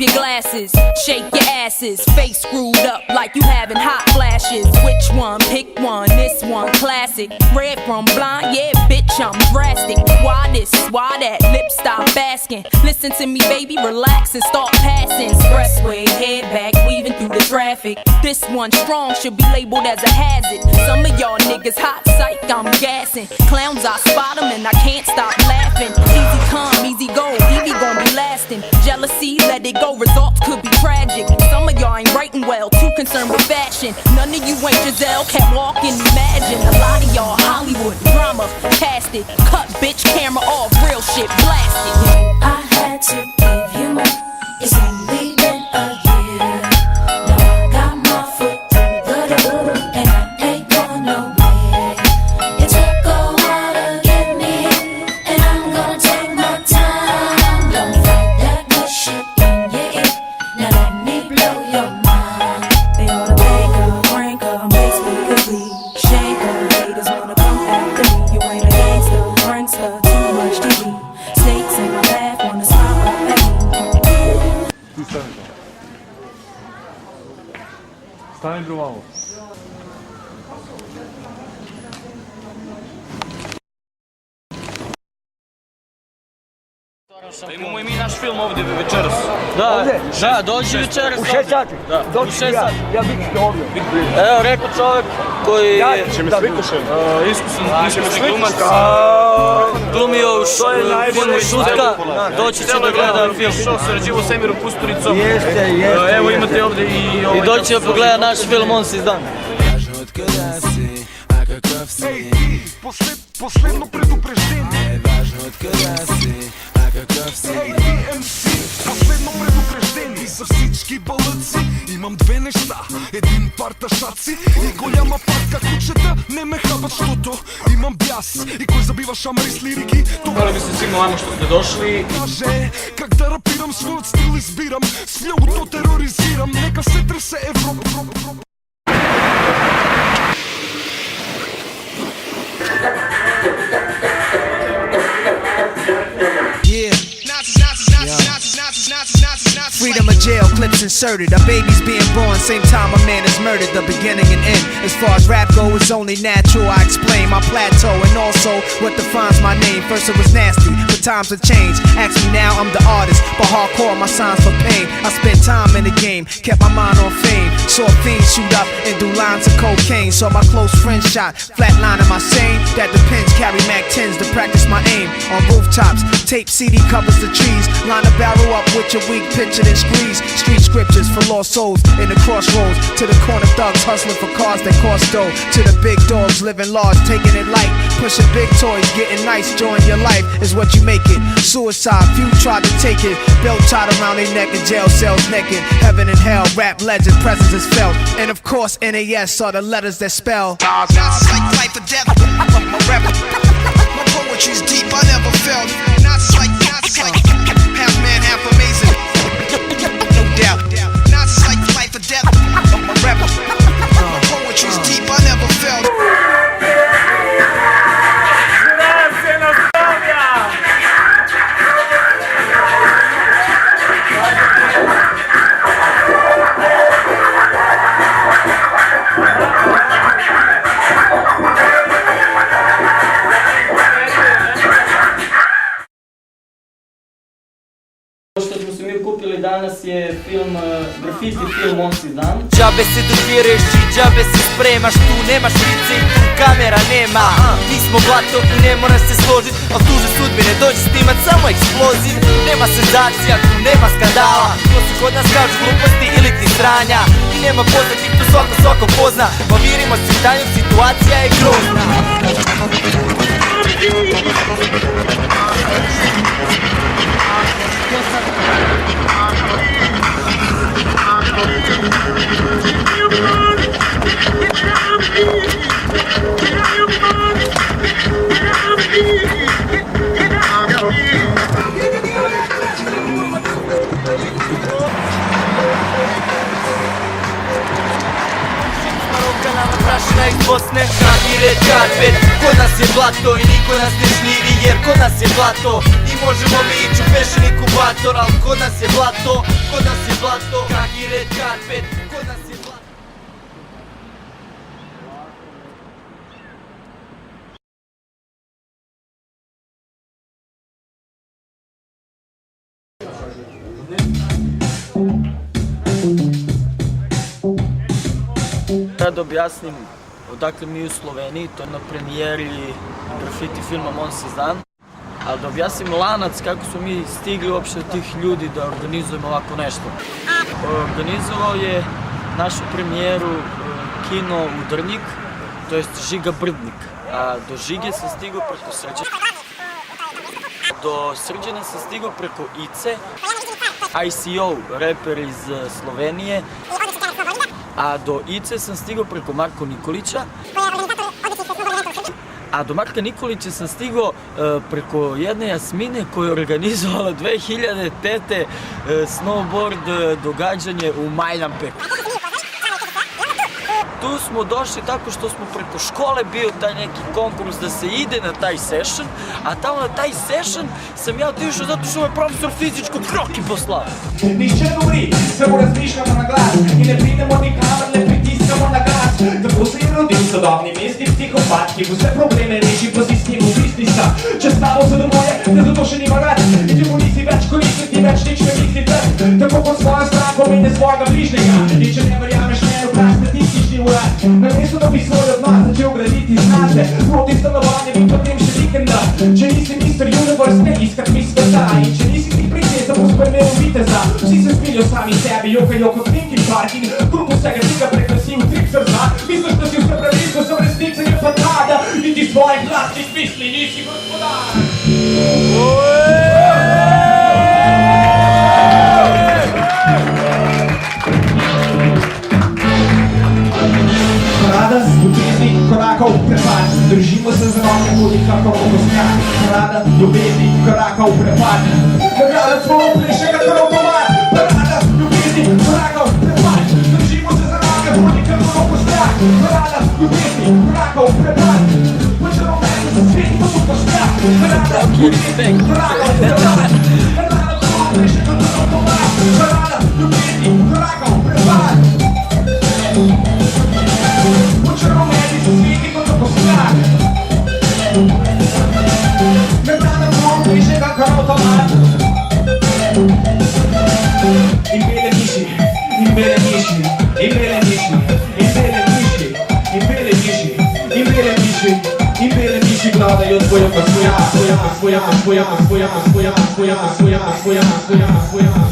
your glasses, shake your asses, face screwed up like you having hot flashes. Which one? Pick one, this one classic. Red from blind, yeah bitch I'm drastic. Why this, why that, lips stop asking. Listen to me baby, relax and start passing. Expressway, head back, weaving through the traffic. This one strong, should be labeled as a hazard. Some of y'all niggas hot psych, I'm gassing. Clowns I spot them and I can't stop laughing. Easy come, easy go, Evie gon' be lasting. Jealousy, let it go, results could be tragic. Some of y'all ain't writing well, too concerned with fashion. None of you ain't Giselle, can't walk and imagine. A lot of y'all Hollywood drama, cast it. Cut bitch, camera off, real shit blasted. I had to give you more, it's only been a year. Now I got my foot through the door, and I ain't going nowhere. It took a while to get me, and I'm gonna take my time. Don't fight that good shit in your ear, now let me blow your mind. They ought to make her, rank her, makes me ugly. Shame her, haters wanna come after me. You ain't a gangster, prankster, too much TV. Snakes in my bath, wanna smile up at me. Stani bro malo. Imamo i mi naš film ovdje večeras. Da, dođi večeras. U 6 sati? Da, Dođi u 6 sati. Ja bit ću ovdje. Evo, rekao čovjek koji je Iskusan glumac. glumio u filmu Šutka, doći će da gleda film. Sarađivo s Emirom Kusturicom. Jeste. Evo imate ovdje i I doći će pogleda naš film, on si izdan. Ej ti, последно предупреждение. Ей ти MC, последно предупреждение. За всички балъци имам две неща. Един пар тъшаци и голяма патка кучета. Не ме хабат, защото имам бяс. И кой забива шамари с лирики. Hvala bi se svima vama što ste došli. Каже, как да рапирам, своят стил избирам. С флоуто тероризирам. Нека се тресе Европа. Freedom of jail, clips inserted. A baby's being born, same time a man is murdered. The beginning and end. As far as rap go, it's only natural. I explain my plateau and also what defines my name. First it was nasty, but times have changed. Ask me now, I'm the artist, but hardcore my signs for pain. I spent time in the game, kept my mind on fame. Saw fiends shoot up and do lines of cocaine. Saw my close friend shot, flatlining my sane. That depends, carry Mac 10s to practice my aim. On rooftops, tape CD covers the trees. Line a barrel up with your weak picture and squeeze. Street scriptures for lost souls in the crossroads. To the corner thugs hustling for cars that cost dough. To the big dogs living large, taking it light. Pushing big toys, getting nice, enjoying your life is what you make it. Suicide, few tried to take it. Belt tied around their neck in jail cells naked. Heaven and hell, rap legend, presence is felt. And of course NAS are the letters that spell. Nazis like life or death. My rap, my poetry's deep, I never felt. Nazis like half man, half amazing. No doubt. Nazis like life or death. My rap, my poetry's deep, I never felt. Što smo se mi kupili danas je film, grafiti film On si dan. Džabe se dopireš i džabe se spremaš, tu nemaš lice i tu kamera nema. Mi smo blato i ne mora se složit, al tuže sudbine dođe snimat samo eksploziv. Nema senzacija, tu nema skandala, to se kod nas kažu gluposti ili ti sranja. I nema poznatih, tu svako pozna, pa virimo se danjem, situacija je grozna. Prašina iz Bosne, Nagire, Čarbet. Kod nas je blato i niko nas ne žmiri, jer kod nas je blato. možemo mi ići u fashion inkubator, al kod nas je blato, kod nas je blato, kaki red carpet, kod nas je blato. Da objasnim odakle mi u Sloveniji, to je na premijeri grafiti filma Mon Sezan. Ali da objasnim lanac kako smo mi stigli uopšte od tih ljudi da organizujemo ovako nešto. Organizovao je našu premijeru kino Udrnjik, to jest Žiga Brdnik. A do Žige sam stigao preko Srđana. Do Srđana sam stigao preko Ice, ICO, reper iz Slovenije. A do Ice sam stigao preko Marko Nikolića. A do Marka Nikolića sam stigao preko jedne Jasmine koja je organizovala 2005. snowboard događanje u Majdanpeku. Tu smo došli tako što smo preko škole bio taj neki konkurs da se ide na taj session, a tamo na taj session sam ja otišao zato što me profesor fizičkog kroki poslao. Nišće govori, samo razmišljamo na glas i ne pridemo nikamor, ne pritiskamo na gas. Tako se je rodil sodobni misli psihopat, ki bo vse probleme reši po sistemu biznisa. Če stavo se domoje, ne zato še nima rad, in če mu nisi več koristiti, več nič ne misli trd. Tako kot svojo stranko mene svojega bližnjega, in če ne verjameš meni, vpraš statistični urad. Namesto da bi svoj odnos začel graditi znate, proti stanovanjem in potem še vikenda. Če nisi Mr. Universe, ne iskat mi sveta, in če nisi ti princesa, bo spremel viteza. Vsi se smilijo sami sebi, jokajo kot Linkin Park in krup vsega tega prekrasi v trik srca. Misliš, da si vse pravilko, sem resnica je fatada, in ti svojih vlastnih misli nisi gospodar. Rada, ljubezni, korakov, prepad. Držimo se za roke, bodi kakor okosnjak. Rada, ljubezni, korakov, prepad. Rada, plešega kar avtomat. Rada, ljubezni, korakov, prepad. Držimo se za roke, bodi kakor okosnjak. Rada, ljubezni, korakov, prepad. Počelo meni za svet, to okosnjak. Rada, ljubezni, korakov, prepad. Rada, plešega kar avtomat. Rada, ljubezni, korakov, prepad. Počelo meni za svet, to okosnjak. Rada, plešega kar avtomat. In bele miši, in bele miši, in bele miši, in bele miši, in bele miši, in bele miši, in bele miši gladajo svojo pa svoja, svoja, svoja, svoja, svoja, svoja, svoja, svoja, svoja, svoja, svoja, svoja.